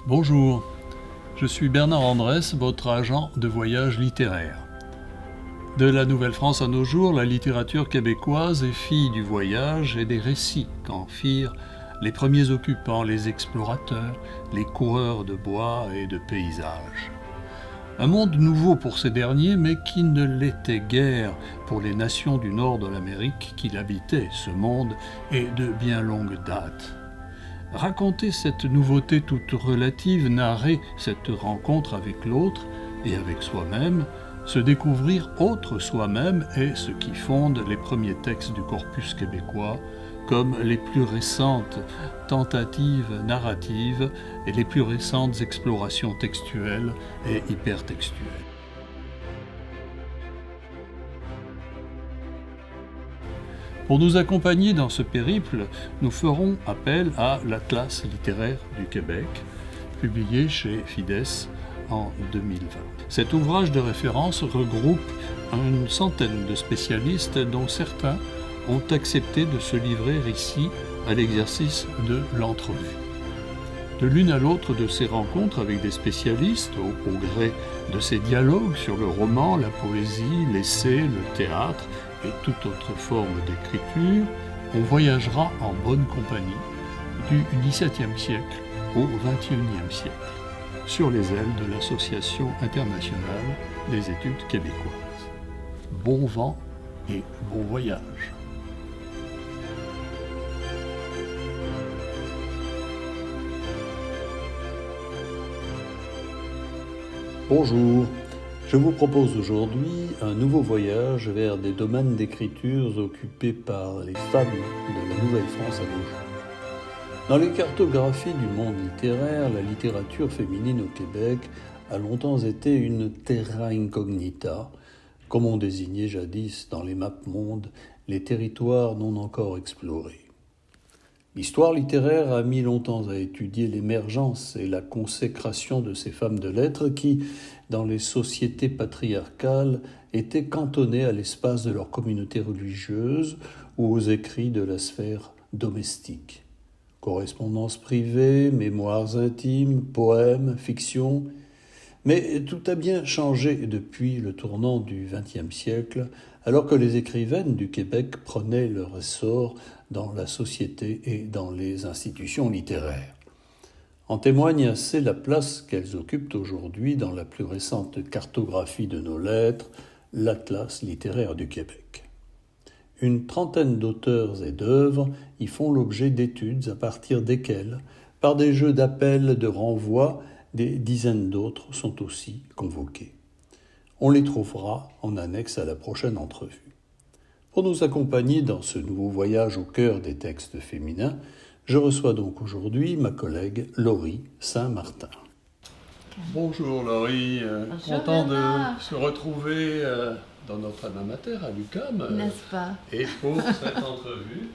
Bonjour, je suis Bernard Andrès, votre agent de voyage littéraire. De la Nouvelle-France à nos jours, la littérature québécoise est fille du voyage et des récits qu'en firent les premiers occupants, les explorateurs, les coureurs de bois et de paysages. Un monde nouveau pour ces derniers, mais qui ne l'était guère pour les nations du nord de l'Amérique qui l'habitaient, ce monde, et de bien longue date. Raconter cette nouveauté toute relative, narrer cette rencontre avec l'autre et avec soi-même, se découvrir autre soi-même est ce qui fonde les premiers textes du corpus québécois, comme les plus récentes tentatives narratives et les plus récentes explorations textuelles et hypertextuelles. Pour nous accompagner dans ce périple, nous ferons appel à l'Atlas littéraire du Québec, publié chez Fides en 2020. Cet ouvrage de référence regroupe une centaine de spécialistes dont certains ont accepté de se livrer ici à l'exercice de l'entrevue. De l'une à l'autre de ces rencontres avec des spécialistes, au gré de ces dialogues sur le roman, la poésie, l'essai, le théâtre et toute autre forme d'écriture, on voyagera en bonne compagnie du XVIIe siècle au XXIe siècle, sur les ailes de l'Association internationale des études québécoises. Bon vent et bon voyage. Bonjour, je vous propose aujourd'hui un nouveau voyage vers des domaines d'écriture occupés par les femmes de la Nouvelle-France à nos jours. Dans les cartographies du monde littéraire, la littérature féminine au Québec a longtemps été une terra incognita, comme on désignait jadis dans les mapes-mondes les territoires non encore explorés. L'histoire littéraire a mis longtemps à étudier l'émergence et la consécration de ces femmes de lettres qui, dans les sociétés patriarcales, étaient cantonnées à l'espace de leur communauté religieuse ou aux écrits de la sphère domestique. Correspondances privées, mémoires intimes, poèmes, fiction. Mais tout a bien changé depuis le tournant du XXe siècle, alors que les écrivaines du Québec prenaient leur essor dans la société et dans les institutions littéraires. En témoigne assez la place qu'elles occupent aujourd'hui dans la plus récente cartographie de nos lettres, l'Atlas littéraire du Québec. Une trentaine d'auteurs et d'œuvres y font l'objet d'études à partir desquelles, par des jeux d'appel, de renvoi, des dizaines d'autres sont aussi convoqués. On les trouvera en annexe à la prochaine entrevue. Pour nous accompagner dans ce nouveau voyage au cœur des textes féminins, je reçois donc aujourd'hui ma collègue Laurie Saint-Martin. Bonjour Laurie, content de se retrouver dans notre alma mater à l'UQAM. N'est-ce pas? Et pour cette entrevue.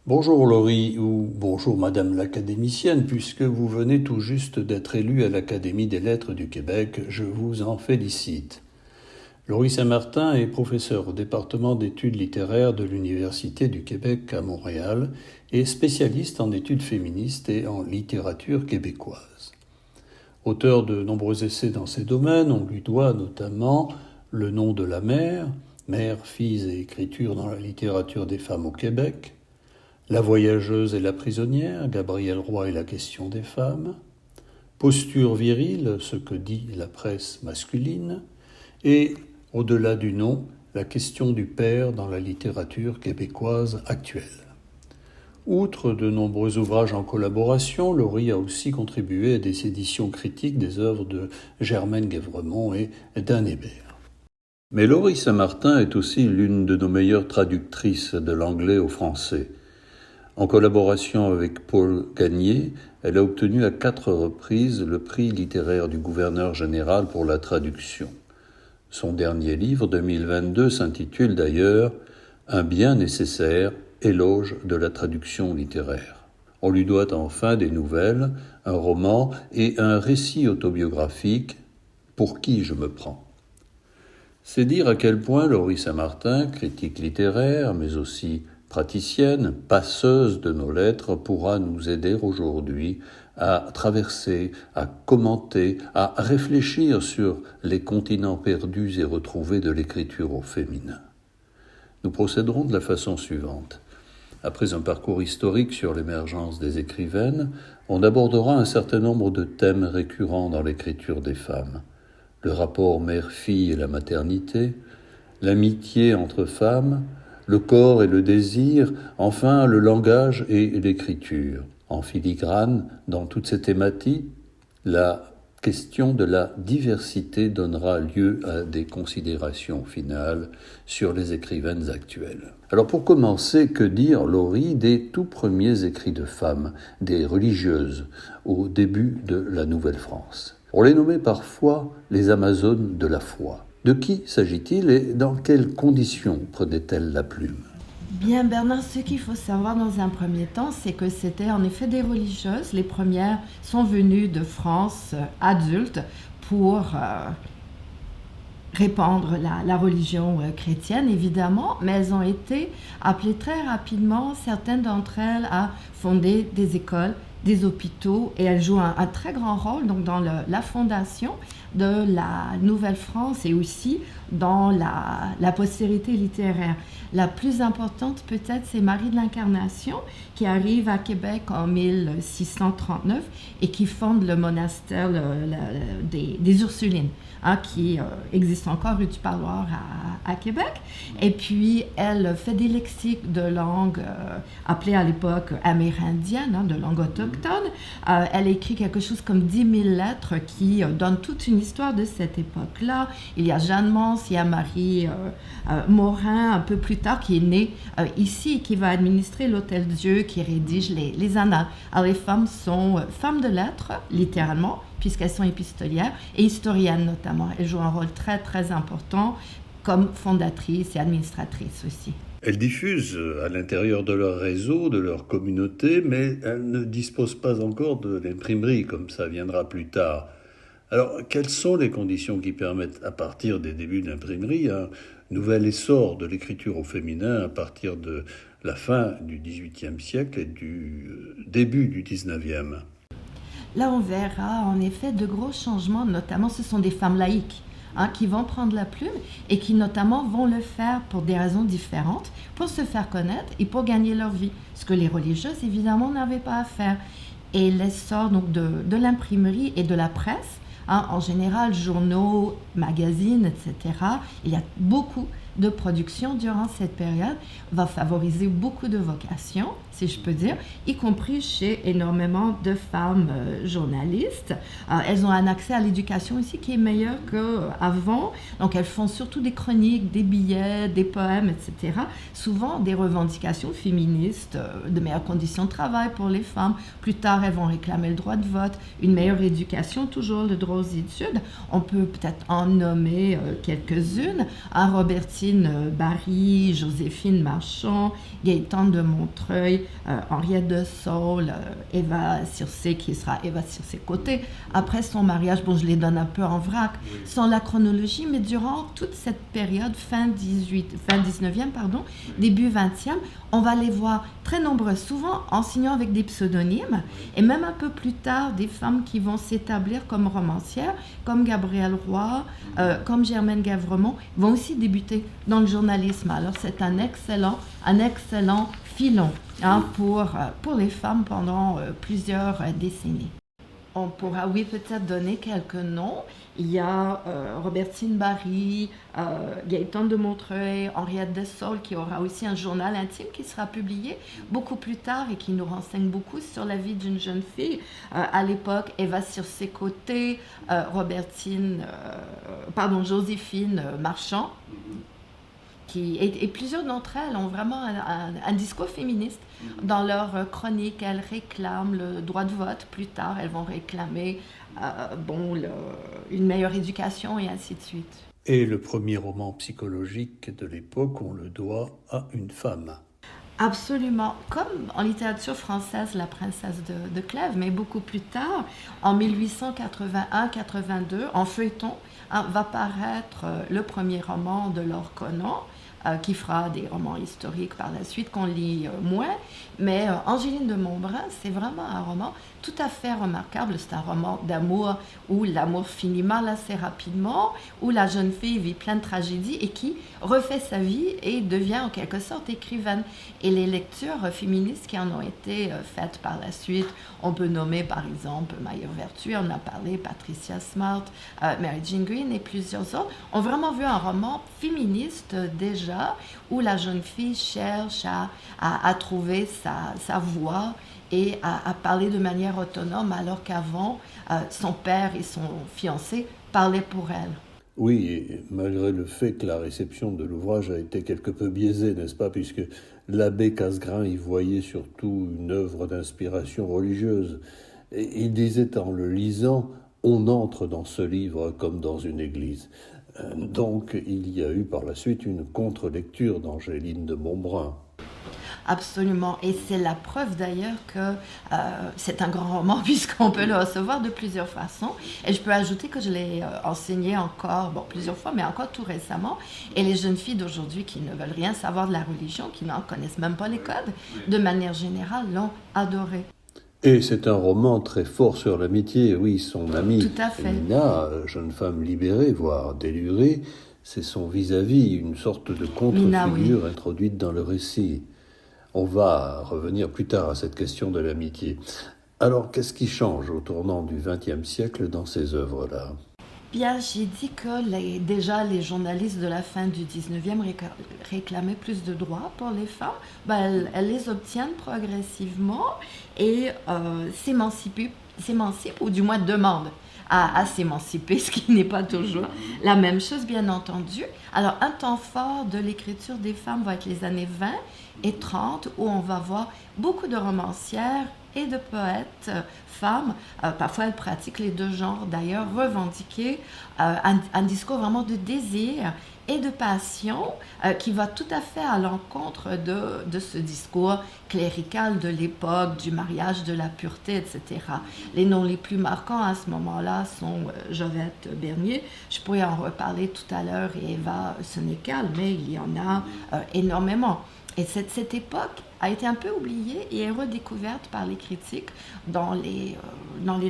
Bonjour Laurie, ou bonjour Madame l'académicienne, puisque vous venez tout juste d'être élue à l'Académie des lettres du Québec, je vous en félicite. Laurie Saint-Martin est professeure au département d'études littéraires de l'Université du Québec à Montréal et spécialiste en études féministes et en littérature québécoise. Auteur de nombreux essais dans ces domaines, on lui doit notamment Le nom de la mère, Mère, filles et écriture dans la littérature des femmes au Québec, La voyageuse et la prisonnière, Gabrielle Roy et la question des femmes, Posture virile, ce que dit la presse masculine, et, au-delà du nom, la question du père dans la littérature québécoise actuelle. Outre de nombreux ouvrages en collaboration, Laurie a aussi contribué à des éditions critiques des œuvres de Germaine Guèvremont et d'Anne Hébert. Mais Laurie Saint-Martin est aussi l'une de nos meilleures traductrices de l'anglais au français. En collaboration avec Paul Gagné, elle a obtenu à 4 reprises le prix littéraire du gouverneur général pour la traduction. Son dernier livre, 2022, s'intitule d'ailleurs « Un bien nécessaire, éloge de la traduction littéraire ». On lui doit enfin des nouvelles, un roman et un récit autobiographique « Pour qui je me prends ». C'est dire à quel point Laurie Saint-Martin, critique littéraire, mais aussi praticienne, passeuse de nos lettres, pourra nous aider aujourd'hui à traverser, à commenter, à réfléchir sur les continents perdus et retrouvés de l'écriture au féminin. Nous procéderons de la façon suivante. Après un parcours historique sur l'émergence des écrivaines, on abordera un certain nombre de thèmes récurrents dans l'écriture des femmes. Le rapport mère-fille et la maternité, l'amitié entre femmes, le corps et le désir, enfin le langage et l'écriture. En filigrane, dans toutes ces thématiques, la question de la diversité donnera lieu à des considérations finales sur les écrivaines actuelles. Alors pour commencer, que dire, Laurie, des tout premiers écrits de femmes, des religieuses, au début de la Nouvelle-France? On les nommait parfois les Amazones de la foi. De qui s'agit-il et dans quelles conditions prenaient-elles la plume? Bien Bernard, ce qu'il faut savoir dans un premier temps, c'est que c'était en effet des religieuses. Les premières sont venues de France adultes pour répandre la religion chrétienne, évidemment, mais elles ont été appelées très rapidement, certaines d'entre elles, à fonder des écoles, des hôpitaux, et elles jouent un très grand rôle donc, dans la fondation de la Nouvelle-France et aussi dans la postérité littéraire. La plus importante peut-être, c'est Marie de l'Incarnation, qui arrive à Québec en 1639 et qui fonde le monastère des Ursulines, qui existe encore rue du Parloir à Québec. Et puis, elle fait des lexiques de langue appelées à l'époque amérindienne, de langue autochtone. Elle écrit quelque chose comme 10 000 lettres qui donnent toute une histoire de cette époque-là. Il y a Jeanne Mance, il y a Marie Morin, un peu plus tard, qui est née ici, qui va administrer l'Hôtel-Dieu, qui rédige les annales. Alors, les femmes sont femmes de lettres, littéralement, puisqu'elles sont épistolières et historiennes notamment. Elles jouent un rôle très, très important comme fondatrices et administratrices aussi. Elles diffusent à l'intérieur de leur réseau, de leur communauté, mais elles ne disposent pas encore de l'imprimerie, comme ça viendra plus tard. Alors, quelles sont les conditions qui permettent, à partir des débuts de l'imprimerie, un nouvel essor de l'écriture au féminin à partir de la fin du XVIIIe siècle et du début du XIXe? Là, on verra en effet de gros changements, notamment ce sont des femmes laïques qui vont prendre la plume et qui notamment vont le faire pour des raisons différentes, pour se faire connaître et pour gagner leur vie, ce que les religieuses évidemment n'avaient pas à faire. Et l'essor donc de l'imprimerie et de la presse, en général journaux, magazines, etc. Il y a beaucoup de production durant cette période, va favoriser beaucoup de vocations, si je peux dire, y compris chez énormément de femmes journalistes. Elles ont un accès à l'éducation ici qui est meilleur qu'avant, donc elles font surtout des chroniques, des billets, des poèmes, etc. Souvent des revendications féministes, de meilleures conditions de travail pour les femmes. Plus tard, elles vont réclamer le droit de vote, une meilleure éducation, toujours le droit aux études. On peut peut-être en nommer quelques-unes. Robertine Barry, Joséphine Marchand, Gaëtane de Montreuil, Henriette de Saule, Eva Circé, qui sera Eva Circé-Côté. Après son mariage, bon, je les donne un peu en vrac, sans la chronologie, mais durant toute cette période, fin 19e, début 20e, on va les voir très nombreuses, souvent en signant avec des pseudonymes, et même un peu plus tard, des femmes qui vont s'établir comme romancières, comme Gabrielle Roy, comme Germaine Gavremont, vont aussi débuter dans le journalisme. Alors c'est un excellent filon pour les femmes pendant plusieurs décennies. On pourra, oui, peut-être donner quelques noms. Il y a Robertine Barry, Gaëtane de Montreuil, Henriette de Saule, qui aura aussi un journal intime qui sera publié beaucoup plus tard et qui nous renseigne beaucoup sur la vie d'une jeune fille. À l'époque, Eva Circé-Côté, Joséphine Marchand, et plusieurs d'entre elles ont vraiment un discours féministe. Dans leurs chroniques, elles réclament le droit de vote. Plus tard, elles vont réclamer une meilleure éducation et ainsi de suite. Et le premier roman psychologique de l'époque, on le doit à une femme. Absolument. Comme en littérature française, La princesse de Clèves, mais beaucoup plus tard, en 1881-82, en feuilleton, hein, va paraître le premier roman de Laure Connon, qui fera des romans historiques par la suite qu'on lit moins. Mais Angéline de Montbrun, c'est vraiment un roman tout à fait remarquable. C'est un roman d'amour où l'amour finit mal assez rapidement, où la jeune fille vit plein de tragédies et qui refait sa vie et devient en quelque sorte écrivaine. Et les lectures féministes qui en ont été faites par la suite, on peut nommer par exemple Maya Vertu, on a parlé, Patricia Smart, Mary Jean Green et plusieurs autres, ont vraiment vu un roman féministe déjà, où la jeune fille cherche à trouver sa voix et à parler de manière autonome, alors qu'avant, son père et son fiancé parlaient pour elle. Oui, et malgré le fait que la réception de l'ouvrage a été quelque peu biaisée, n'est-ce pas, puisque l'abbé Casgrain y voyait surtout une œuvre d'inspiration religieuse. Et il disait en le lisant, on entre dans ce livre comme dans une église. Donc il y a eu par la suite une contre-lecture d'Angéline de Montbrun. Absolument. Et c'est la preuve d'ailleurs que c'est un grand roman puisqu'on peut le recevoir de plusieurs façons. Et je peux ajouter que je l'ai enseigné encore, bon, plusieurs fois, mais encore tout récemment. Et les jeunes filles d'aujourd'hui qui ne veulent rien savoir de la religion, qui n'en connaissent même pas les codes, de manière générale, l'ont adoré. Et c'est un roman très fort sur l'amitié. Oui, son amie Tout à fait. Nina, jeune femme libérée, voire délurée, c'est son vis-à-vis, une sorte de Nina, oui. contre-figure introduite dans le récit. On va revenir plus tard à cette question de l'amitié. Alors, qu'est-ce qui change au tournant du XXe siècle dans ces œuvres-là ? Bien, j'ai dit que déjà les journalistes de la fin du 19e réclamaient plus de droits pour les femmes. Ben, elles les obtiennent progressivement et s'émancipent, ou du moins demandent à s'émanciper, ce qui n'est pas toujours la même chose, bien entendu. Alors, un temps fort de l'écriture des femmes va être les années 20 et 30, où on va voir beaucoup de romancières et de poètes femmes, parfois elles pratiquent les deux genres d'ailleurs, revendiquer un discours vraiment de désir et de passion qui va tout à fait à l'encontre de ce discours clérical de l'époque, du mariage, de la pureté, etc. Les noms les plus marquants à ce moment-là sont Jovette Bernier, je pourrais en reparler tout à l'heure, et Eva Senecal, mais il y en a énormément. Et cette époque a été un peu oubliée et est redécouverte par les critiques dans les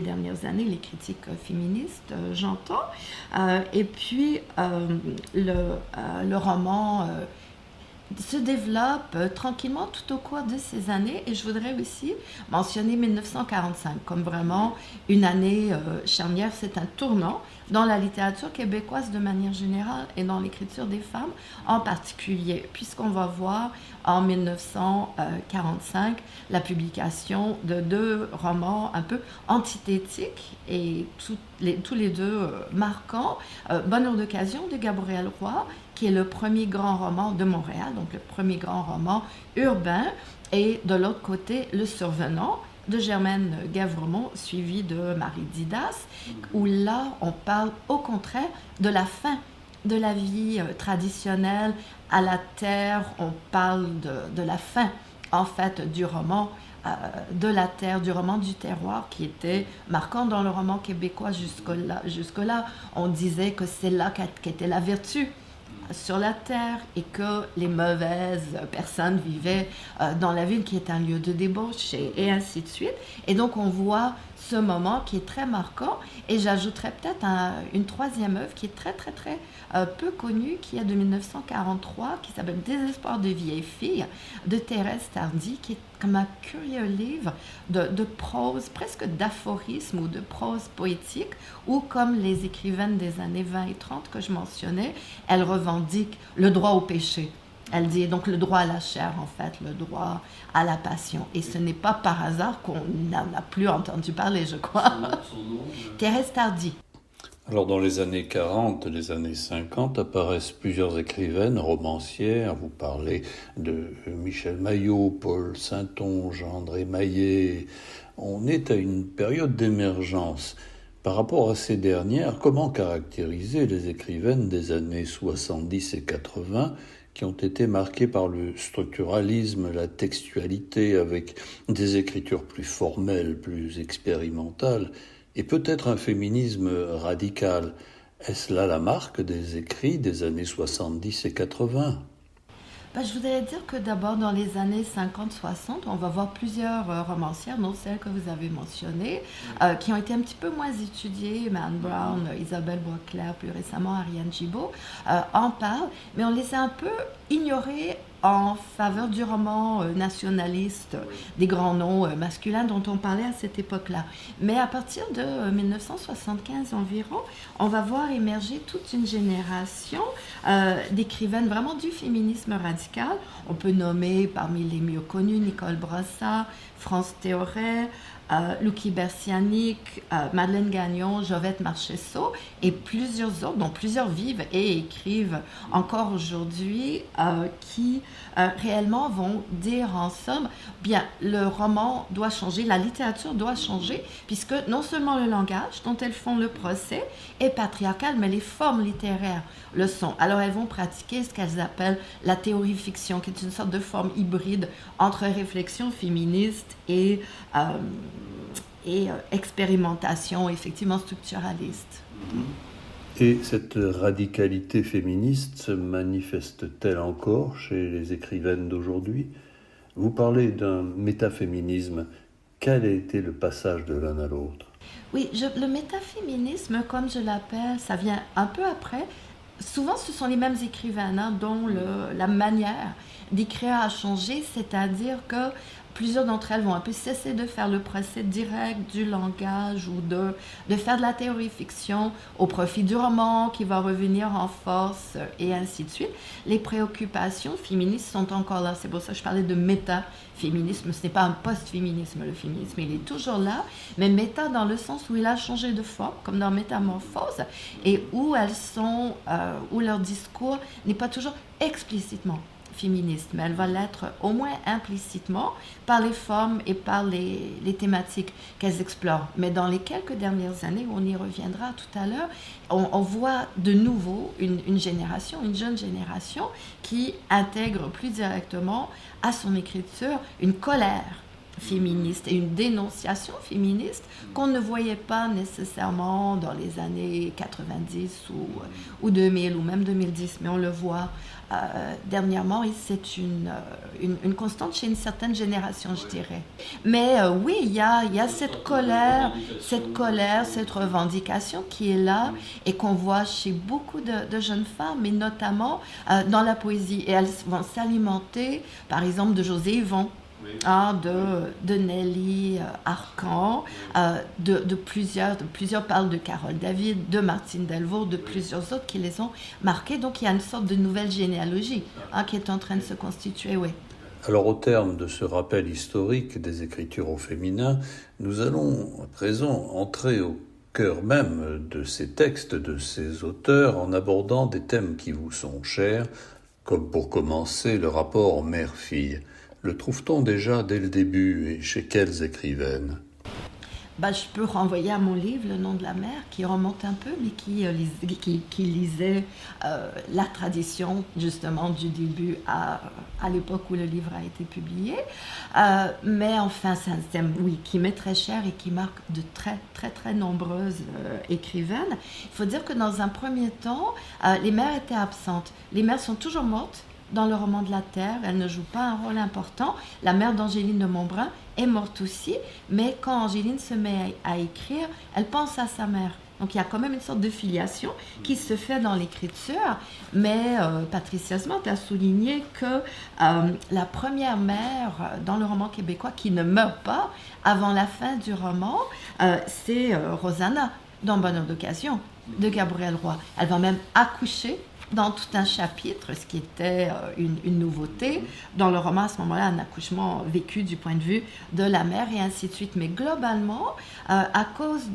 dernières années, les critiques féministes, j'entends. Et puis, le roman se développe tranquillement tout au cours de ces années, et je voudrais aussi mentionner 1945 comme vraiment une année charnière. C'est un tournant dans la littérature québécoise de manière générale et dans l'écriture des femmes en particulier, puisqu'on va voir en 1945 la publication de deux romans un peu antithétiques et tous les deux marquants. Bonheur d'occasion de Gabriel Roy, qui est le premier grand roman de Montréal, donc le premier grand roman urbain, et de l'autre côté, Le Survenant de Germaine Gavremont, suivi de Marie Didas, où là, on parle au contraire de la fin de la vie traditionnelle à la terre. On parle de la fin, en fait, du roman de la terre, du roman du terroir, qui était marquant dans le roman québécois jusque-là. On disait que c'est là qu'était la vertu sur la terre, et que les mauvaises personnes vivaient dans la ville qui est un lieu de débauche, et ainsi de suite. Et donc on voit ce moment qui est très marquant, et j'ajouterais peut-être une troisième œuvre qui est très très très peu connue, qui est de 1943, qui s'appelle Désespoir de vieille fille de Thérèse Tardy, qui est comme un curieux livre de prose, presque d'aphorisme ou de prose poétique, où, comme les écrivaines des années 20 et 30 que je mentionnais, elles revendiquent le droit au péché. Elle dit donc le droit à la chair, en fait, le droit à la passion. Et ce n'est pas par hasard qu'on n'en a plus entendu parler, je crois. Son nom, Thérèse Tardy. Alors dans les années 40, les années 50, apparaissent plusieurs écrivaines, romancières. Vous parlez de Michel Maillot, Paul Saintonge, André Maillet. On est à une période d'émergence. Par rapport à ces dernières, comment caractériser les écrivaines des années 70 et 80 qui ont été marquées par le structuralisme, la textualité, avec des écritures plus formelles, plus expérimentales, et peut-être un féminisme radical. Est-ce là la marque des écrits des années 70 et 80 ? Je voudrais dire que d'abord, dans les années 50-60, on va voir plusieurs romancières, dont celle que vous avez mentionnée, qui ont été un petit peu moins étudiées. Man Brown, Isabelle Boisclair, plus récemment Ariane Gibault, en parlent, mais on les a un peu ignorées en faveur du roman nationaliste, des grands noms masculins dont on parlait à cette époque-là. Mais à partir de 1975 environ, on va voir émerger toute une génération d'écrivaines vraiment du féminisme radical. On peut nommer parmi les mieux connus Nicole Brossard, France Théoret, Lucky Bersianic, Madeleine Gagnon, Jovette Marchesso et plusieurs autres, dont plusieurs vivent et écrivent encore aujourd'hui, qui réellement vont dire en somme, bien, le roman doit changer, la littérature doit changer, puisque non seulement le langage dont elles font le procès est patriarcal, mais les formes littéraires le sont. Alors elles vont pratiquer ce qu'elles appellent la théorie fiction, qui est une sorte de forme hybride entre réflexion féministe et expérimentation effectivement structuraliste. Et cette radicalité féministe se manifeste-t-elle encore chez les écrivaines d'aujourd'hui ? Vous parlez d'un métaféminisme. Quel a été le passage de l'un à l'autre ? Oui, le métaféminisme, comme je l'appelle, ça vient un peu après. Souvent, ce sont les mêmes écrivains dont la manière d'écrire a changé, c'est-à-dire que plusieurs d'entre elles vont un peu cesser de faire le procès direct du langage ou de faire de la théorie fiction au profit du roman qui va revenir en force et ainsi de suite. Les préoccupations féministes sont encore là. C'est pour ça que je parlais de méta-féminisme. Ce n'est pas un post-féminisme, le féminisme. Il est toujours là, mais méta dans le sens où il a changé de forme, comme dans Métamorphose, et où où leur discours n'est pas toujours explicitement féministe, mais elle va l'être au moins implicitement par les formes et par les thématiques qu'elles explorent. Mais dans les quelques dernières années, on y reviendra tout à l'heure, on voit de nouveau une génération, une jeune génération qui intègre plus directement à son écriture une colère féministe et une dénonciation féministe qu'on ne voyait pas nécessairement dans les années 90 ou 2000 ou même 2010, mais on le voit dernièrement et c'est une constante chez une certaine génération, je dirais. Mais oui, il y a cette colère, cette revendication qui est là et qu'on voit chez beaucoup de jeunes femmes, et notamment dans la poésie. Et elles vont s'alimenter, par exemple, de José Yvon, de Nelly Arcan, de plusieurs parlent de Carole David, de Martine Delvaux, de plusieurs autres qui les ont marqués. Donc il y a une sorte de nouvelle généalogie qui est en train de se constituer, oui. Alors au terme de ce rappel historique des écritures au féminin, nous allons à présent entrer au cœur même de ces textes, de ces auteurs, en abordant des thèmes qui vous sont chers, comme pour commencer le rapport mère-fille. Le trouve-t-on déjà dès le début et chez quelles écrivaines ? Je peux renvoyer à mon livre, Le nom de la mère, qui remonte un peu, mais qui lisait la tradition justement du début à l'époque où le livre a été publié. Mais enfin, c'est un thème, oui, qui m'est très cher et qui marque de très, très, très nombreuses écrivaines. Il faut dire que dans un premier temps, les mères étaient absentes. Les mères sont toujours mortes. Dans le roman de la Terre, elle ne joue pas un rôle important. La mère d'Angéline de Montbrun est morte aussi, mais quand Angéline se met à écrire, elle pense à sa mère. Donc il y a quand même une sorte de filiation qui se fait dans l'écriture, mais Patricia Smart a souligné que la première mère dans le roman québécois qui ne meurt pas avant la fin du roman, c'est Rosanna, dans Bonheur d'occasion, de Gabrielle Roy. Elle va même accoucher dans tout un chapitre, ce qui était une nouveauté. Dans le roman, à ce moment-là, un accouchement vécu du point de vue de la mère et ainsi de suite. Mais globalement, à cause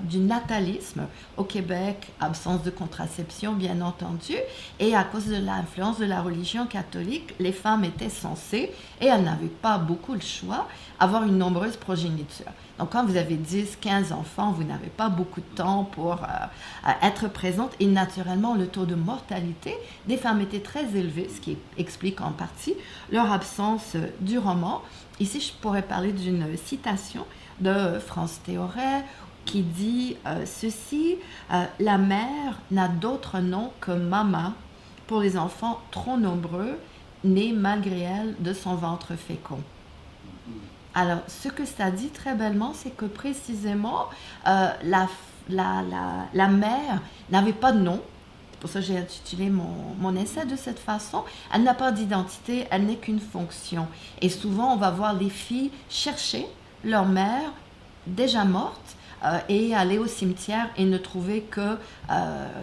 du natalisme au Québec, absence de contraception, bien entendu, et à cause de l'influence de la religion catholique, les femmes étaient censées, et elles n'avaient pas beaucoup le choix, avoir une nombreuse progéniture. Donc quand vous avez 10, 15 enfants, vous n'avez pas beaucoup de temps pour être présente, et naturellement, le le taux de mortalité des femmes était très élevé, ce qui explique en partie leur absence du roman. Ici, je pourrais parler d'une citation de France Théoret qui dit ceci, la mère n'a d'autre nom que Mama pour les enfants trop nombreux, nés malgré elle de son ventre fécond. Alors, ce que ça dit très bellement, c'est que précisément, la mère n'avait pas de nom. C'est pour ça que j'ai intitulé mon essai de cette façon. Elle n'a pas d'identité, elle n'est qu'une fonction. Et souvent, on va voir les filles chercher leur mère déjà morte et aller au cimetière et ne trouver que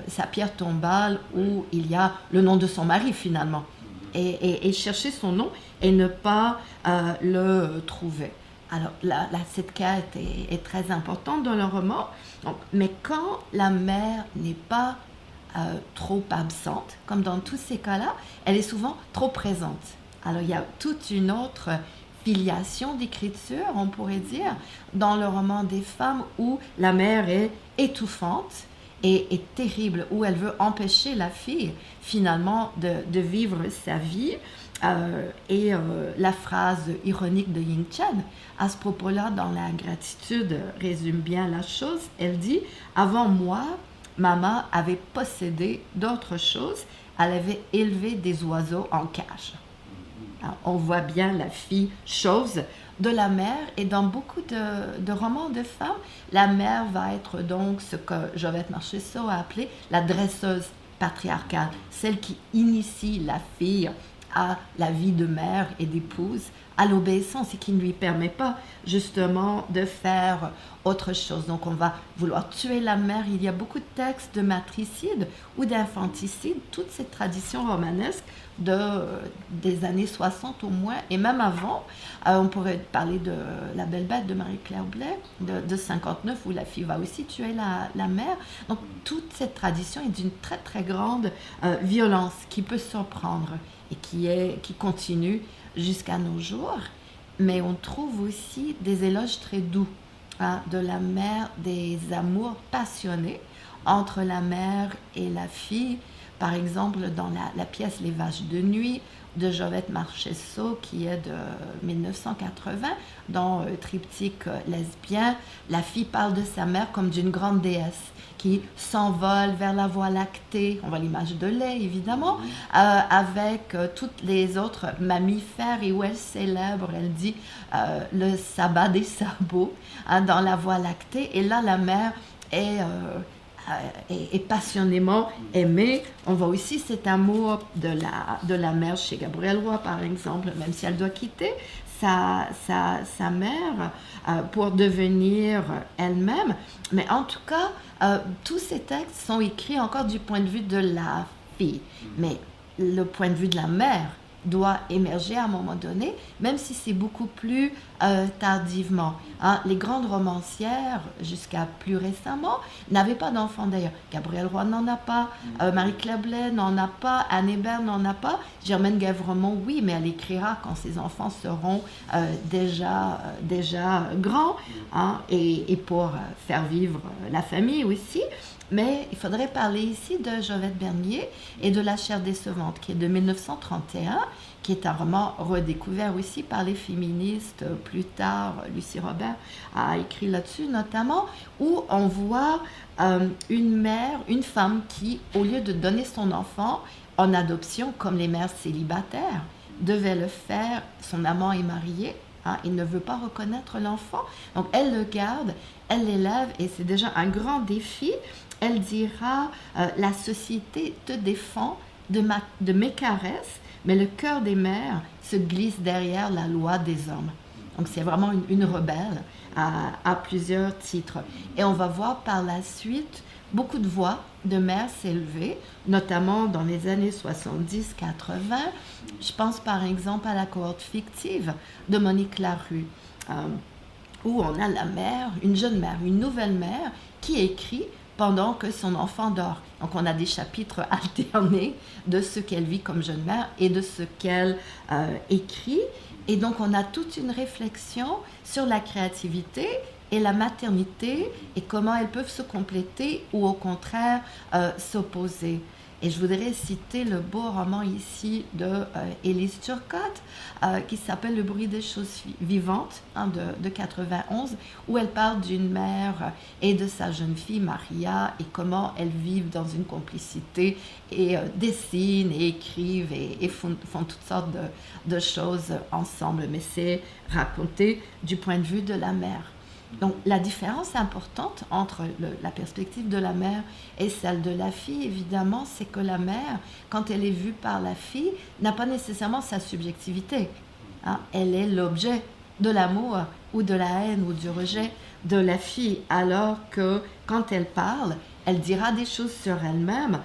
sa pierre tombale où il y a le nom de son mari finalement. Et chercher son nom et ne pas le trouver. Alors, cette quête est très importante dans le roman, donc, mais quand la mère n'est pas trop absente, comme dans tous ces cas-là, elle est souvent trop présente. Alors, il y a toute une autre filiation d'écriture, on pourrait dire, dans le roman des femmes où la mère est étouffante et terrible, où elle veut empêcher la fille finalement de vivre sa vie. La phrase ironique de Ying Chen, à ce propos-là, dans La gratitude, résume bien la chose. Elle dit « Avant moi, maman avait possédé d'autres choses. Elle avait élevé des oiseaux en cage. » Alors, on voit bien la fille chose de la mère, et dans beaucoup de romans de femmes, la mère va être donc ce que Jovette Marchessault a appelé la dresseuse patriarcale, celle qui initie la fille à la vie de mère et d'épouse, à l'obéissance, et qui ne lui permet pas justement de faire autre chose. Donc on va vouloir tuer la mère. Il y a beaucoup de textes de matricide ou d'infanticide, toute cette tradition romanesque des années 60 au moins, et même avant. On pourrait parler de La Belle Bête de Marie-Claire Blais de 59, où la fille va aussi tuer la mère. Donc toute cette tradition est d'une très très grande violence qui peut surprendre et qui continue jusqu'à nos jours. Mais on trouve aussi des éloges très doux de la mère, des amours passionnés entre la mère et la fille. Par exemple, dans la pièce Les Vaches de nuit de Jovette Marchessault, qui est de 1980, dans Triptyque lesbien, la fille parle de sa mère comme d'une grande déesse qui s'envole vers la voie lactée. On voit l'image de lait, évidemment, avec toutes les autres mammifères, et où elle célèbre, elle dit le sabbat des sabots dans la voie lactée. Et là, la mère est passionnément aimée. On voit aussi cet amour de la mère chez Gabrielle Roy, par exemple, même si elle doit quitter sa mère pour devenir elle-même. Mais en tout cas, tous ces textes sont écrits encore du point de vue de la fille. Mais le point de vue de la mère doit émerger à un moment donné, même si c'est beaucoup plus tardivement. Les grandes romancières, jusqu'à plus récemment, n'avaient pas d'enfants d'ailleurs. Gabrielle Roy n'en a pas, Marie-Claire Blais n'en a pas, Anne Hébert n'en a pas, Germaine Gèvremont, oui, mais elle écrira quand ses enfants seront déjà grands, et pour faire vivre la famille aussi. Mais il faudrait parler ici de Jovette Bernier et de La chair décevante, qui est de 1931, qui est un roman redécouvert aussi par les féministes. Plus tard, Lucie Robert a écrit là-dessus notamment, où on voit une femme qui, au lieu de donner son enfant en adoption, comme les mères célibataires, devait le faire. Son amant est marié, il ne veut pas reconnaître l'enfant, donc elle le garde, elle l'élève, et c'est déjà un grand défi. Elle dira la société te défend de mes caresses, mais le cœur des mères se glisse derrière la loi des hommes. Donc c'est vraiment une rebelle à plusieurs titres. Et on va voir par la suite beaucoup de voix de mères s'élever, notamment dans les années 70-80. Je pense par exemple à La cohorte fictive de Monique Larue, où on a la mère, une jeune mère, une nouvelle mère, qui écrit pendant que son enfant dort. Donc on a des chapitres alternés de ce qu'elle vit comme jeune mère et de ce qu'elle écrit. Et donc on a toute une réflexion sur la créativité et la maternité, et comment elles peuvent se compléter ou au contraire s'opposer. Et je voudrais citer le beau roman ici de Élise Turcotte, qui s'appelle Le bruit des choses vivantes, de 91, où elle parle d'une mère et de sa jeune fille Maria et comment elles vivent dans une complicité et dessinent et écrivent et font toutes sortes de choses ensemble. Mais c'est raconté du point de vue de la mère. Donc la différence importante entre la perspective de la mère et celle de la fille, évidemment, c'est que la mère, quand elle est vue par la fille, n'a pas nécessairement sa subjectivité. Elle est l'objet de l'amour ou de la haine ou du rejet de la fille, alors que quand elle parle, elle dira des choses sur elle-même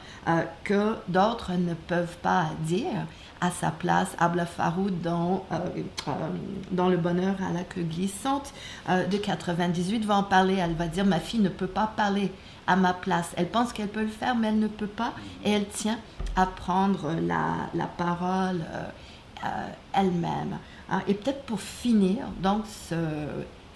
que d'autres ne peuvent pas dire. À sa place, Abla Faroud dans Le bonheur à la queue glissante de 98 va en parler. Elle va dire: ma fille ne peut pas parler à ma place. Elle pense qu'elle peut le faire, mais elle ne peut pas. Et elle tient à prendre la parole elle-même. Et peut-être pour finir, donc,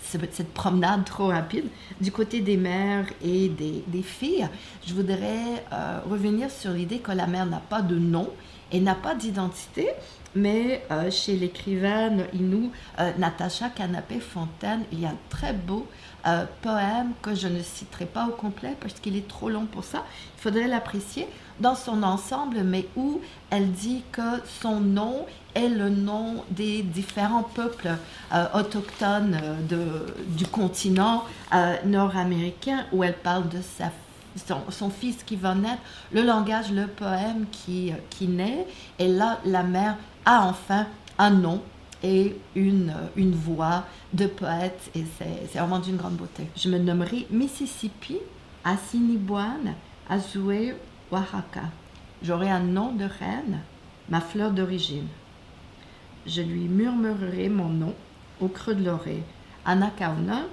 cette promenade trop rapide du côté des mères et des filles, je voudrais revenir sur l'idée que la mère n'a pas de nom et n'a pas d'identité, mais chez l'écrivaine Innu Natacha Canapé-Fontaine, il y a un très beau poème que je ne citerai pas au complet parce qu'il est trop long pour ça. Il faudrait l'apprécier dans son ensemble, mais où elle dit que son nom est le nom des différents peuples autochtones du continent nord-américain, où elle parle de son fils qui va naître, le langage, le poème qui naît, et là la mère a enfin un nom et une voix de poète, et c'est vraiment d'une grande beauté. Je me nommerai Mississippi, Assiniboine, Azué, Oaxaca. J'aurai un nom de reine, ma fleur d'origine. Je lui murmurerai mon nom au creux de l'oreille, Anacaona,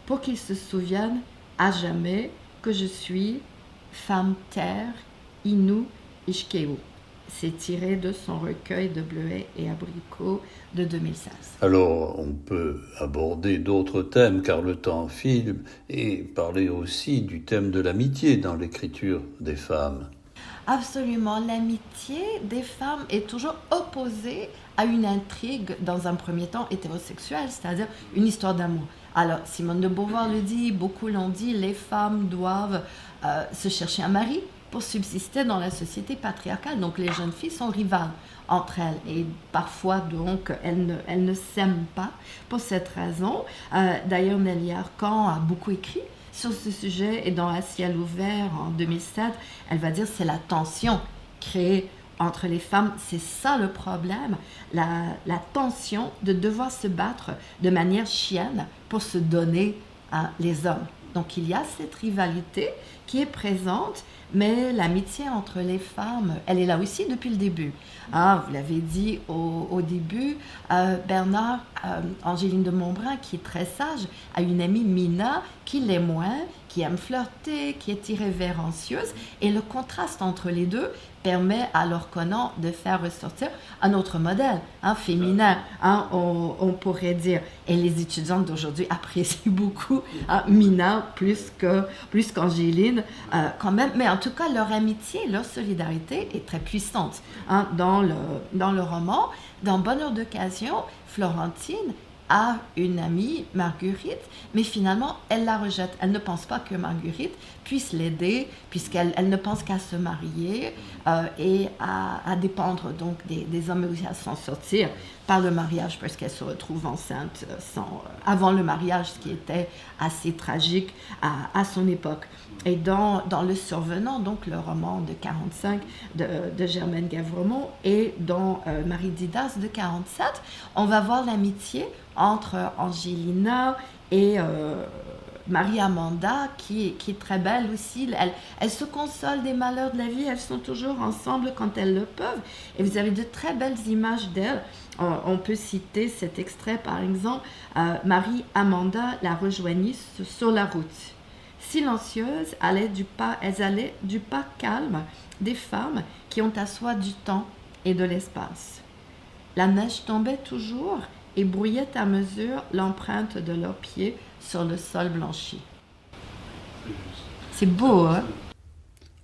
pour qu'il se souvienne à jamais que je suis femme terre, Innu Ishkeu. C'est tiré de son recueil de bleuets et abricots de 2016. Alors, on peut aborder d'autres thèmes, car le temps file, et parler aussi du thème de l'amitié dans l'écriture des femmes. Absolument, l'amitié des femmes est toujours opposée à une intrigue, dans un premier temps hétérosexuelle, c'est-à-dire une histoire d'amour. Alors, Simone de Beauvoir le dit, beaucoup l'ont dit, les femmes doivent se chercher un mari pour subsister dans la société patriarcale. Donc, les jeunes filles sont rivales entre elles et parfois, donc, elles ne s'aiment pas pour cette raison. D'ailleurs, Nelly Arcan a beaucoup écrit sur ce sujet, et dans À ciel ouvert en 2007, elle va dire c'est la tension créée entre les femmes, c'est ça le problème, la tension de devoir se battre de manière chienne pour se donner les hommes. Donc il y a cette rivalité qui est présente, mais l'amitié entre les femmes, elle est là aussi depuis le début. Vous l'avez dit au début, Bernard, Angéline de Montbrun, qui est très sage, a une amie, Mina, qui l'est moins, qui aime flirter, qui est irrévérencieuse, et le contraste entre les deux permet à l'Orconan de faire ressortir un autre modèle, féminin, on pourrait dire. Et les étudiantes d'aujourd'hui apprécient beaucoup Mina plus qu'Angéline, quand même. Mais en tout cas, leur amitié, leur solidarité est très puissante dans le roman. Dans Bonheur d'occasion, Florentine a une amie, Marguerite, mais finalement, elle la rejette. Elle ne pense pas que Marguerite puisse l'aider, puisqu'elle ne pense qu'à se marier et à dépendre donc des hommes, mais aussi à s'en sortir par le mariage, parce qu'elle se retrouve enceinte avant le mariage, ce qui était assez tragique à son époque. Et dans Le Survenant, donc le roman de 45 de Germaine Gavremont, et dans Marie Didas de 47, on va voir l'amitié entre Angelina et Marie-Amanda, qui est très belle aussi. Elles se consolent des malheurs de la vie, elles sont toujours ensemble quand elles le peuvent. Et vous avez de très belles images d'elles. On peut citer cet extrait, par exemple, Marie-Amanda la rejoignit sur la route. Silencieuses, elles allaient du pas calme des femmes qui ont à soi du temps et de l'espace. La neige tombait toujours et brouillait à mesure l'empreinte de leurs pieds sur le sol blanchi. C'est beau, hein?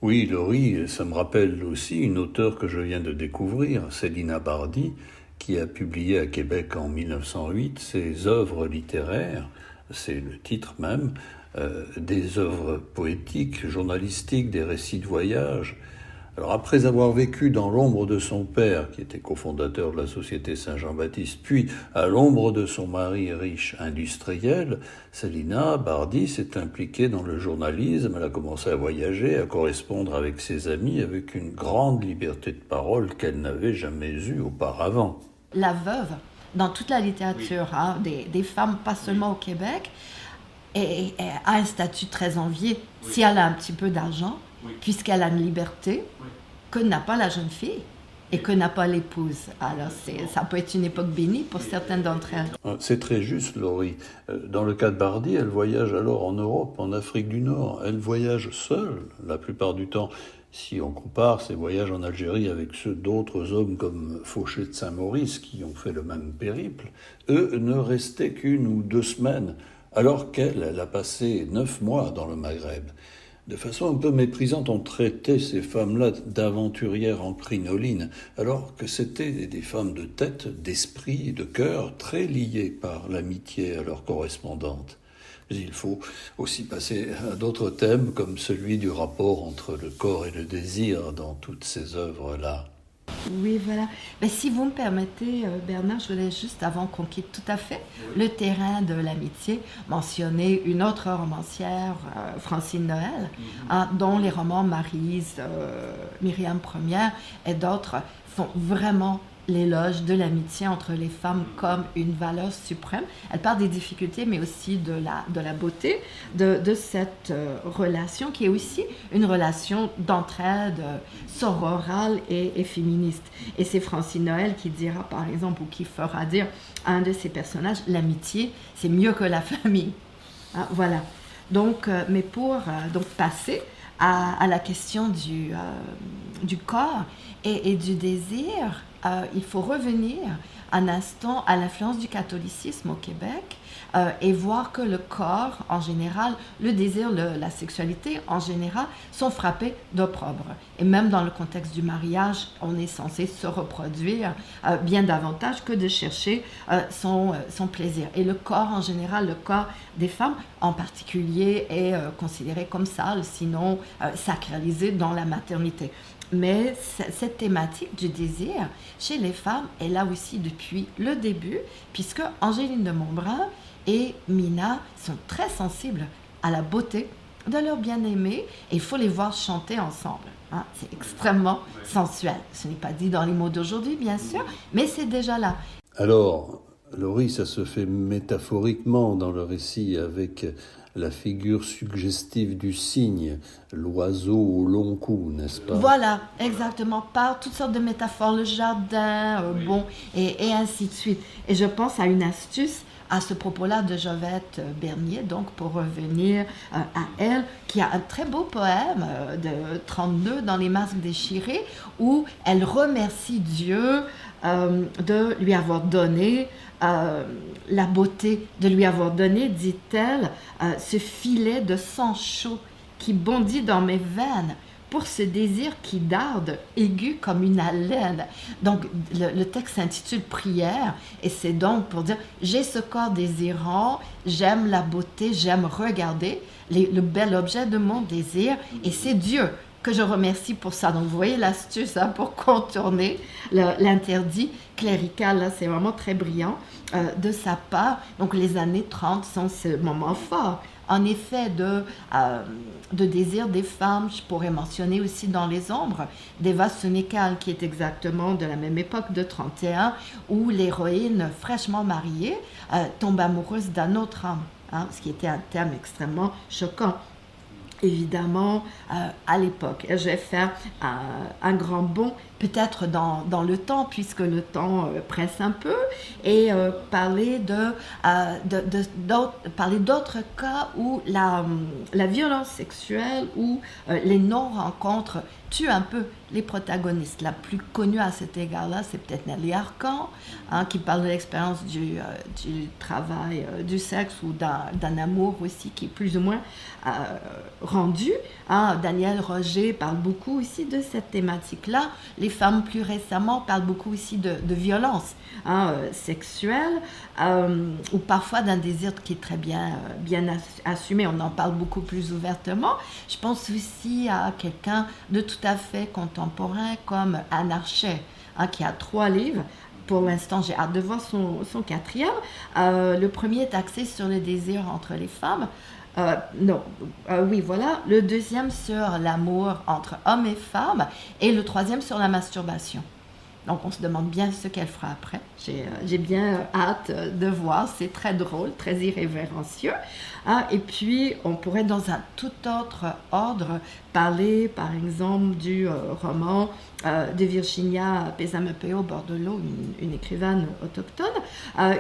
Oui, Laurie, ça me rappelle aussi une auteure que je viens de découvrir, Célina Bardi, qui a publié à Québec en 1908 ses œuvres littéraires, c'est le titre même, des œuvres poétiques, journalistiques, des récits de voyage. Alors après avoir vécu dans l'ombre de son père, qui était cofondateur de la Société Saint-Jean-Baptiste, puis à l'ombre de son mari riche industriel, Célina Bardi s'est impliquée dans le journalisme, elle a commencé à voyager, à correspondre avec ses amis avec une grande liberté de parole qu'elle n'avait jamais eue auparavant. La veuve, dans toute la littérature, des femmes, pas seulement au Québec, a un statut très envié si elle a un petit peu d'argent, puisqu'elle a une liberté que n'a pas la jeune fille et que n'a pas l'épouse. Alors ça peut être une époque bénie pour certaines d'entre elles. C'est très juste, Laurie. Dans le cas de Bardi, elle voyage alors en Europe, en Afrique du Nord. Elle voyage seule la plupart du temps. Si on compare ses voyages en Algérie avec ceux d'autres hommes comme Fauché de Saint-Maurice qui ont fait le même périple, eux ne restaient qu'1 ou 2 semaines, alors qu'elle a passé 9 mois dans le Maghreb. De façon un peu méprisante, on traitait ces femmes-là d'aventurières en crinoline, alors que c'étaient des femmes de tête, d'esprit et de cœur très liées par l'amitié à leurs correspondantes. Mais il faut aussi passer à d'autres thèmes, comme celui du rapport entre le corps et le désir dans toutes ces œuvres-là. Oui, voilà. Mais si vous me permettez, Bernard, je voulais juste, avant qu'on quitte tout à fait le terrain de l'amitié, mentionner une autre romancière, Francine Noël, dont les romans Maryse, Myriam Ier et d'autres font vraiment l'éloge de l'amitié entre les femmes comme une valeur suprême. Elle parle des difficultés, mais aussi de la beauté de cette relation, qui est aussi une relation d'entraide sororale et féministe. Et c'est Francine Noël qui dira, par exemple, ou qui fera dire à un de ses personnages, l'amitié, c'est mieux que la famille. Voilà. Donc, mais pour donc passer à la question du corps et du désir, il faut revenir un instant à l'influence du catholicisme au Québec et voir que le corps, en général, le désir, la sexualité, en général, sont frappés d'opprobre. Et même dans le contexte du mariage, on est censé se reproduire bien davantage que de chercher son plaisir. Et le corps, en général, le corps des femmes en particulier, est considéré comme sale, sinon sacralisé dans la maternité. Mais cette thématique du désir chez les femmes est là aussi depuis le début, puisque Angéline de Montbrun et Mina sont très sensibles à la beauté de leur bien-aimé, et il faut les voir chanter ensemble. C'est extrêmement sensuel. Ce n'est pas dit dans les mots d'aujourd'hui, bien sûr, mais c'est déjà là. Alors, Laurie, ça se fait métaphoriquement dans le récit avec la figure suggestive du cygne, l'oiseau au long cou, n'est-ce pas? Voilà, exactement, par toutes sortes de métaphores, le jardin, et ainsi de suite. Et je pense à une astuce à ce propos-là de Jovette Bernier, donc pour revenir à elle, qui a un très beau poème de 32 dans Les Masques déchirés, où elle remercie Dieu de lui avoir donné la beauté, de lui avoir donné, dit-elle, ce filet de sang chaud qui bondit dans mes veines pour ce désir qui darde, aigu comme une haleine. Donc, le texte s'intitule Prière, et c'est donc pour dire, j'ai ce corps désirant, j'aime la beauté, j'aime regarder le bel objet de mon désir, et c'est Dieu que je remercie pour ça. Donc, vous voyez l'astuce pour contourner l'interdit clérical, là, c'est vraiment très brillant de sa part. Donc, les années 30 sont ce moment fort. En effet, de désir des femmes, je pourrais mentionner aussi dans Les Ombres d'Eva Sonécal, qui est exactement de la même époque, de 31, où l'héroïne fraîchement mariée tombe amoureuse d'un autre homme, ce qui était un terme extrêmement choquant. Évidemment, à l'époque. Je vais faire un grand bond peut-être dans le temps, puisque le temps presse un peu, et parler parler d'autres cas où la violence sexuelle ou les non-rencontres tuent un peu les protagonistes. La plus connue à cet égard-là, c'est peut-être Nelly Arcan, qui parle de l'expérience du travail, du sexe ou d'un amour aussi qui est plus ou moins rendu. Daniel Roger parle beaucoup aussi de cette thématique-là. Les femmes, plus récemment, parlent beaucoup aussi de violence sexuelle ou parfois d'un désir qui est très bien assumé. On en parle beaucoup plus ouvertement. Je pense aussi à quelqu'un de tout à fait contemporain comme Anne Archer, qui a 3 livres. Pour l'instant, j'ai hâte de voir son 4e. Le premier est axé sur le désir entre les femmes. Oui, voilà. Le 2e sur l'amour entre hommes et femmes. Et le 3e sur la masturbation. Donc, on se demande bien ce qu'elle fera après. J'ai bien hâte de voir. C'est très drôle, très irrévérencieux. Et puis, on pourrait, dans un tout autre ordre, parler, par exemple, du roman de Virginia Pessamapeo-Bordelot, une écrivaine autochtone,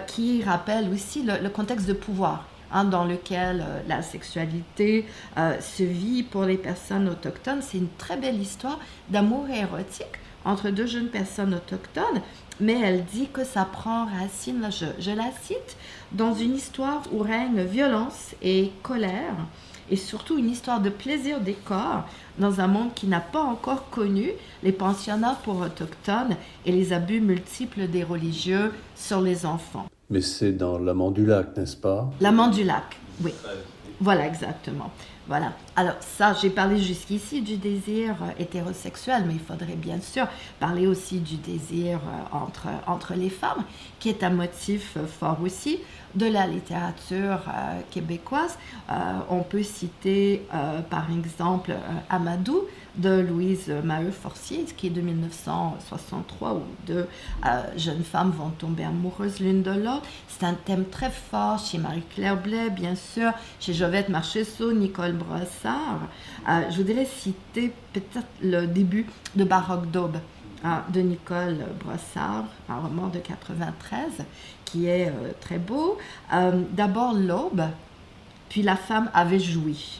qui rappelle aussi le contexte de pouvoir dans lequel la sexualité se vit pour les personnes autochtones. C'est une très belle histoire d'amour érotique entre 2 jeunes personnes autochtones, mais elle dit que ça prend racine, là, je la cite, dans une histoire où règne violence et colère, et surtout une histoire de plaisir des corps dans un monde qui n'a pas encore connu les pensionnats pour autochtones et les abus multiples des religieux sur les enfants. Mais c'est dans l'Amant du lac, n'est-ce pas? L'Amant du lac, oui. Voilà, exactement. Voilà. Alors ça, j'ai parlé jusqu'ici du désir hétérosexuel, mais il faudrait bien sûr parler aussi du désir entre les femmes, qui est un motif fort aussi de la littérature québécoise. On peut citer par exemple Amadou de Louise Maheu-Forcier, qui est de 1963, où 2 jeunes femmes vont tomber amoureuses l'une de l'autre. C'est un thème très fort chez Marie-Claire Blais, bien sûr, chez Jovette Marcheseau, Nicole Brossard. Je voudrais citer peut-être le début de Baroque d'aube de Nicole Brossard, un roman de 93, qui est très beau. D'abord l'aube, puis la femme avait joui.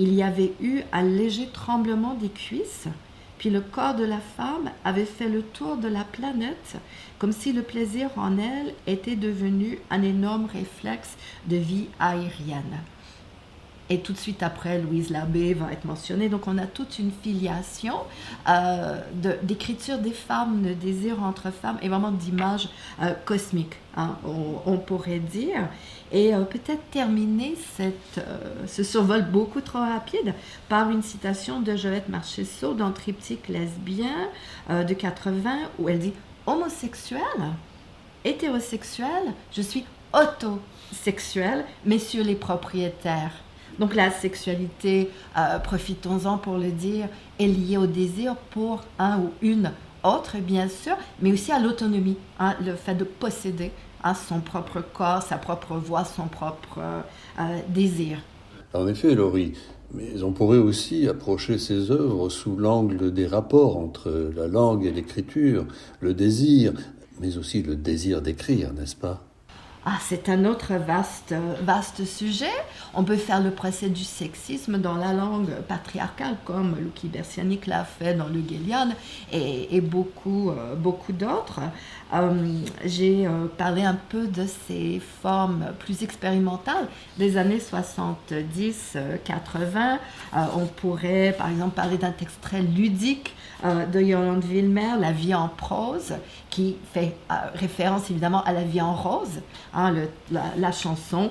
Il y avait eu un léger tremblement des cuisses, puis le corps de la femme avait fait le tour de la planète, comme si le plaisir en elle était devenu un énorme réflexe de vie aérienne. Et tout de suite après, Louise Labbé va être mentionnée. Donc, on a toute une filiation d'écriture des femmes, de désir entre femmes et vraiment d'images cosmiques, on pourrait dire. Et peut-être terminer ce survol beaucoup trop rapide par une citation de Jovette Marcheseau dans Triptyque lesbien de 80, où elle dit « Homosexuel, hétérosexuel, je suis autosexuel, messieurs les propriétaires ». Donc la sexualité, profitons-en pour le dire, est liée au désir pour un ou une autre, bien sûr, mais aussi à l'autonomie, le fait de posséder son propre corps, sa propre voix, son propre désir. En effet, Laurie, mais on pourrait aussi approcher ces œuvres sous l'angle des rapports entre la langue et l'écriture, le désir, mais aussi le désir d'écrire, n'est-ce pas ? C'est un autre vaste sujet. On peut faire le procès du sexisme dans la langue patriarcale, comme Luki Bersianic l'a fait dans le Guéliane et beaucoup d'autres. J'ai parlé un peu de ces formes plus expérimentales des années 70-80. On pourrait, par exemple, parler d'un texte très ludique de Yolande Villemer, La vie en prose, qui fait référence évidemment à La vie en rose, la chanson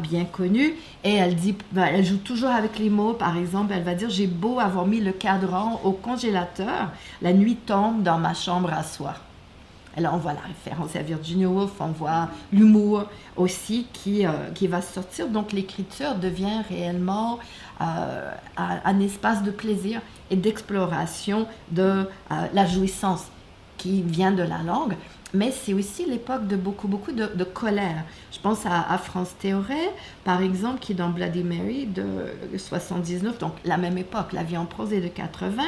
bien connue. Et elle dit, elle joue toujours avec les mots. Par exemple, elle va dire « J'ai beau avoir mis le cadran au congélateur, la nuit tombe dans ma chambre à soir ». Alors, on voit la référence à Virginia Woolf, on voit l'humour aussi qui va sortir. Donc, l'écriture devient réellement un espace de plaisir et d'exploration de la jouissance qui vient de la langue, mais c'est aussi l'époque de beaucoup de colère. Je pense à France Théoret, par exemple, qui dans Bloody Mary de 79, donc la même époque, La vie en prose est de 80,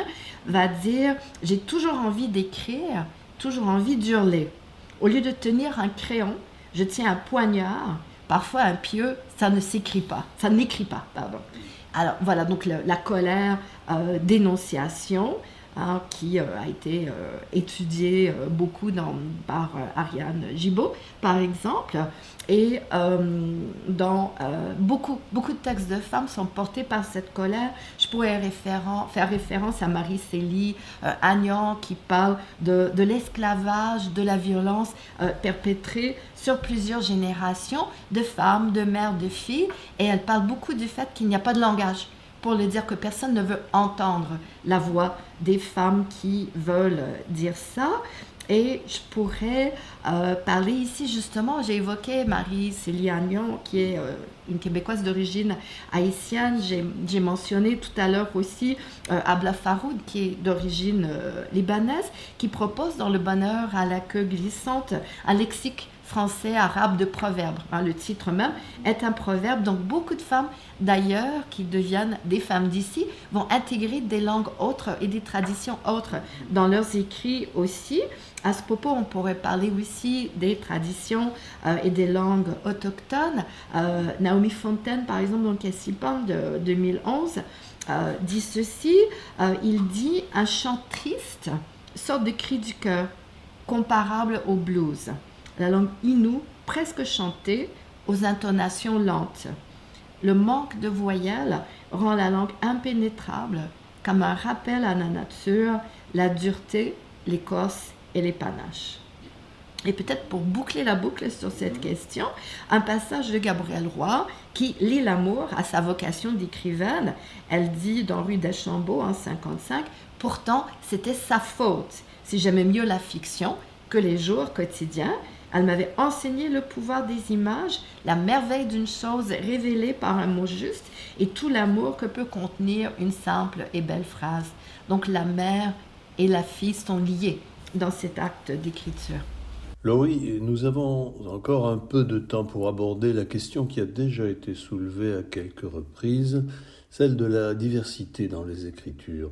va dire « J'ai toujours envie d'écrire, toujours envie d'hurler. Au lieu de tenir un crayon, je tiens un poignard. Parfois un pieu, ça ne s'écrit pas, ça n'écrit pas, pardon. » Alors voilà, donc la colère, dénonciation, qui a été étudiée beaucoup par Ariane Gibault, par exemple. Et dans beaucoup de textes de femmes sont portés par cette colère. Je pourrais faire référence à Marie Célie Agnan qui parle de l'esclavage, de la violence perpétrée sur plusieurs générations de femmes, de mères, de filles. Et elle parle beaucoup du fait qu'il n'y a pas de langage pour le dire, que personne ne veut entendre la voix des femmes qui veulent dire ça. Et je pourrais parler ici justement, j'ai évoqué Marie-Célie Agnan, qui est une Québécoise d'origine haïtienne. J'ai mentionné tout à l'heure aussi Abla Faroud, qui est d'origine libanaise, qui propose dans Le bonheur à la queue glissante un lexique français arabe de proverbes. Le titre même est un proverbe. Donc beaucoup de femmes d'ailleurs qui deviennent des femmes d'ici vont intégrer des langues autres et des traditions autres dans leurs écrits aussi. À ce propos, on pourrait parler aussi des traditions et des langues autochtones. Naomi Fontaine, par exemple, dans Elle s'y parle de 2011, dit ceci, il dit « Un chant triste, sorte de cri du cœur, comparable au blues. La langue Innu, presque chantée, aux intonations lentes. Le manque de voyelles rend la langue impénétrable, comme un rappel à la nature, la dureté, l'écorce et les panaches. » Et peut-être pour boucler la boucle sur cette question, un passage de Gabrielle Roy qui lit l'amour à sa vocation d'écrivaine. Elle dit dans Rue d'Eschambault en 55, « Pourtant, c'était sa faute, si j'aimais mieux la fiction que les jours quotidiens. Elle m'avait enseigné le pouvoir des images, la merveille d'une chose révélée par un mot juste et tout l'amour que peut contenir une simple et belle phrase. » Donc la mère et la fille sont liées dans cet acte d'écriture. Laurie, nous avons encore un peu de temps pour aborder la question qui a déjà été soulevée à quelques reprises, celle de la diversité dans les écritures.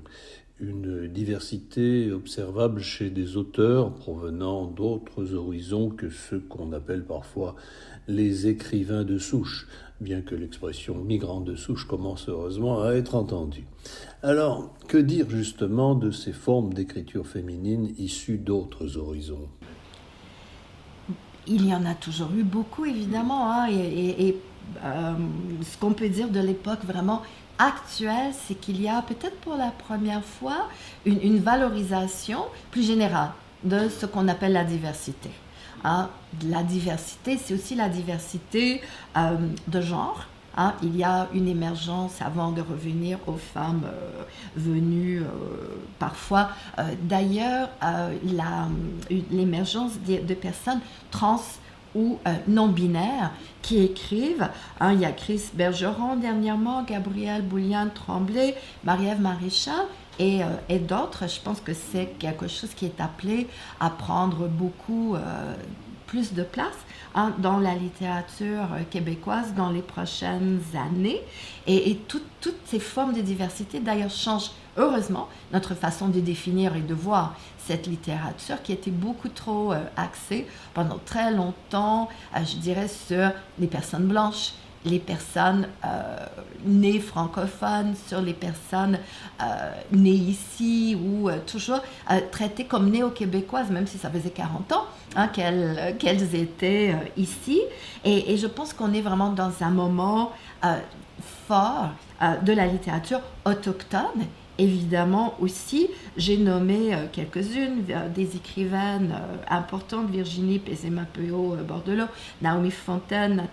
Une diversité observable chez des auteurs provenant d'autres horizons que ceux qu'on appelle parfois les écrivains de souche, bien que l'expression migrant de souche commence heureusement à être entendue. Alors, que dire justement de ces formes d'écriture féminine issues d'autres horizons ? Il y en a toujours eu beaucoup, évidemment, ce qu'on peut dire de l'époque vraiment actuelle, c'est qu'il y a peut-être pour la première fois une valorisation plus générale de ce qu'on appelle la diversité. La diversité, c'est aussi la diversité de genre. Il y a une émergence, avant de revenir aux femmes venues parfois d'ailleurs, l'émergence de personnes trans ou non-binaires qui écrivent. Il y a Chris Bergeron dernièrement, Gabrielle Bouliane-Tremblay, Marie-Ève Maréchal et d'autres. Je pense que c'est quelque chose qui est appelé à prendre beaucoup plus de place dans la littérature québécoise dans les prochaines années. Et toutes ces formes de diversité, d'ailleurs, changent heureusement notre façon de définir et de voir cette littérature qui était beaucoup trop axée pendant très longtemps, je dirais, sur les personnes blanches, les personnes nées francophones, sur les personnes nées ici ou toujours traitées comme néo-québécoises, même si ça faisait 40 ans qu'elles étaient ici. Et je pense qu'on est vraiment dans un moment fort de la littérature autochtone. Évidemment aussi, j'ai nommé quelques-unes des écrivaines importantes, Virginie Pézéma-Peau-Bordelot, Naomi Fontaine,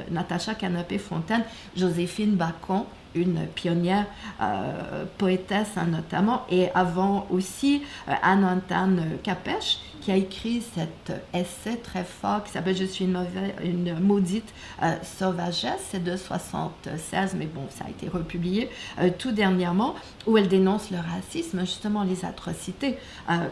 Natacha Canapé-Fontaine, Joséphine Bacon, une pionnière poétesse notamment, et avant aussi Anne-Antane Capèche, qui a écrit cet essai très fort qui s'appelle « Je suis une maudite sauvagesse ». C'est de 1976, mais bon, ça a été republié tout dernièrement, où elle dénonce le racisme, justement les atrocités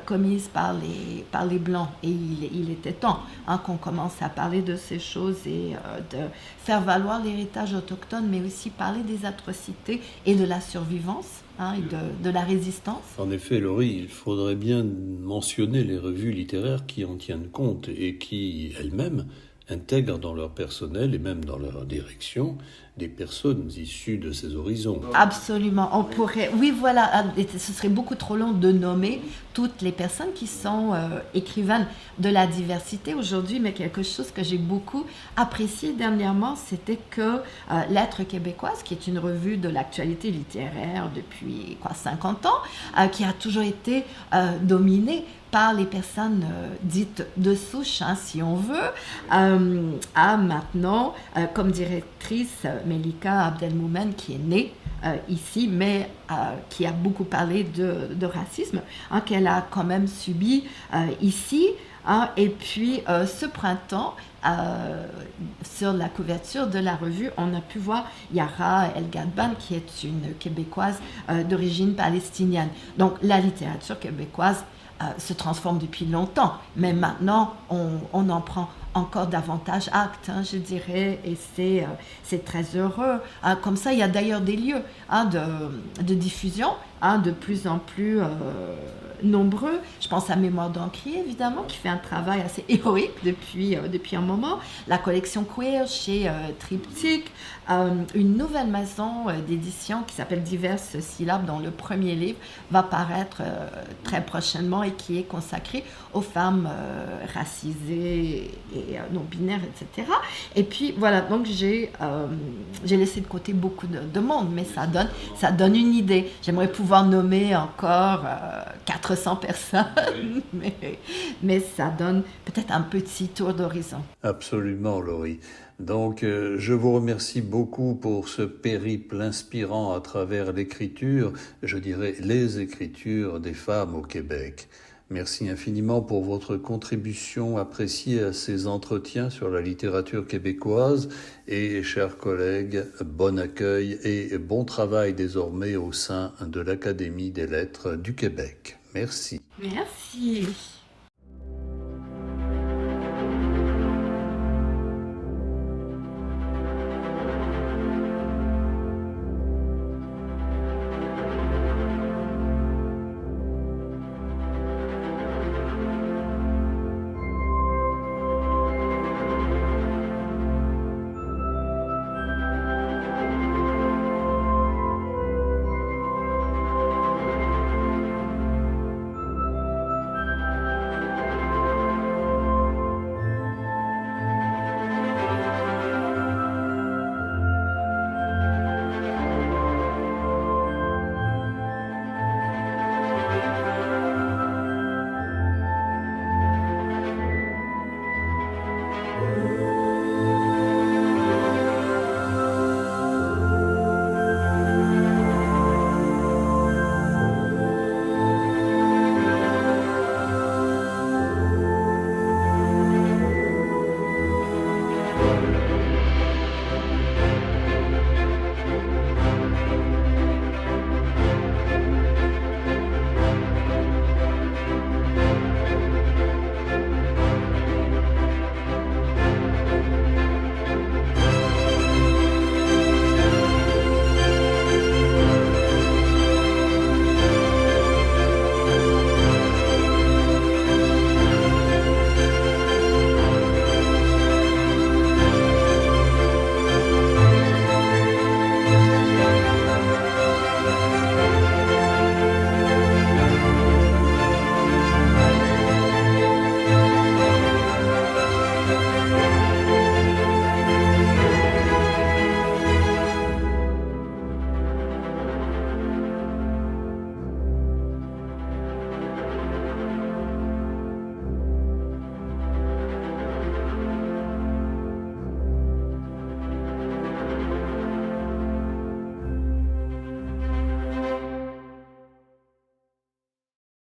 commises par les Blancs. Et il était temps qu'on commence à parler de ces choses et de faire valoir l'héritage autochtone, mais aussi parler des atrocités et de la survivance et de la résistance. En effet, Laurie, il faudrait bien mentionner les revues littéraires qui en tiennent compte et qui, elles-mêmes, intègrent dans leur personnel et même dans leur direction des personnes issues de ces horizons. Absolument, on pourrait, oui voilà, ce serait beaucoup trop long de nommer toutes les personnes qui sont écrivaines de la diversité aujourd'hui, mais quelque chose que j'ai beaucoup apprécié dernièrement, c'était que Lettres québécoises, qui est une revue de l'actualité littéraire depuis 50 ans, qui a toujours été dominée par les personnes dites de souche, si on veut, a maintenant comme directrice Melika Abdelmoumen, qui est née ici, mais qui a beaucoup parlé de racisme, qu'elle a quand même subi ici. Et puis, ce printemps, sur la couverture de la revue, on a pu voir Yara El Gadban, qui est une Québécoise d'origine palestinienne. Donc, la littérature québécoise se transforme depuis longtemps, mais maintenant, on en prend encore davantage acte, je dirais, et c'est très heureux. Comme ça, il y a d'ailleurs des lieux de diffusion de plus en plus nombreux. Je pense à Mémoire d'Encrier, évidemment, qui fait un travail assez héroïque depuis un moment. La collection Queer chez Triptyque, une nouvelle maison d'édition qui s'appelle Diverses Syllabes, dont le premier livre va paraître très prochainement et qui est consacré aux femmes racisées et non-binaires, etc. Et puis, voilà, donc j'ai laissé de côté beaucoup de monde, mais ça donne une idée. J'aimerais pouvoir nommer encore 400 personnes, mais ça donne peut-être un petit tour d'horizon. Absolument, Laurie. Donc, je vous remercie beaucoup pour ce périple inspirant à travers l'écriture, je dirais les écritures des femmes au Québec. Merci infiniment pour votre contribution appréciée à ces entretiens sur la littérature québécoise et, chers collègues, bon accueil et bon travail désormais au sein de l'Académie des lettres du Québec. Merci. Merci.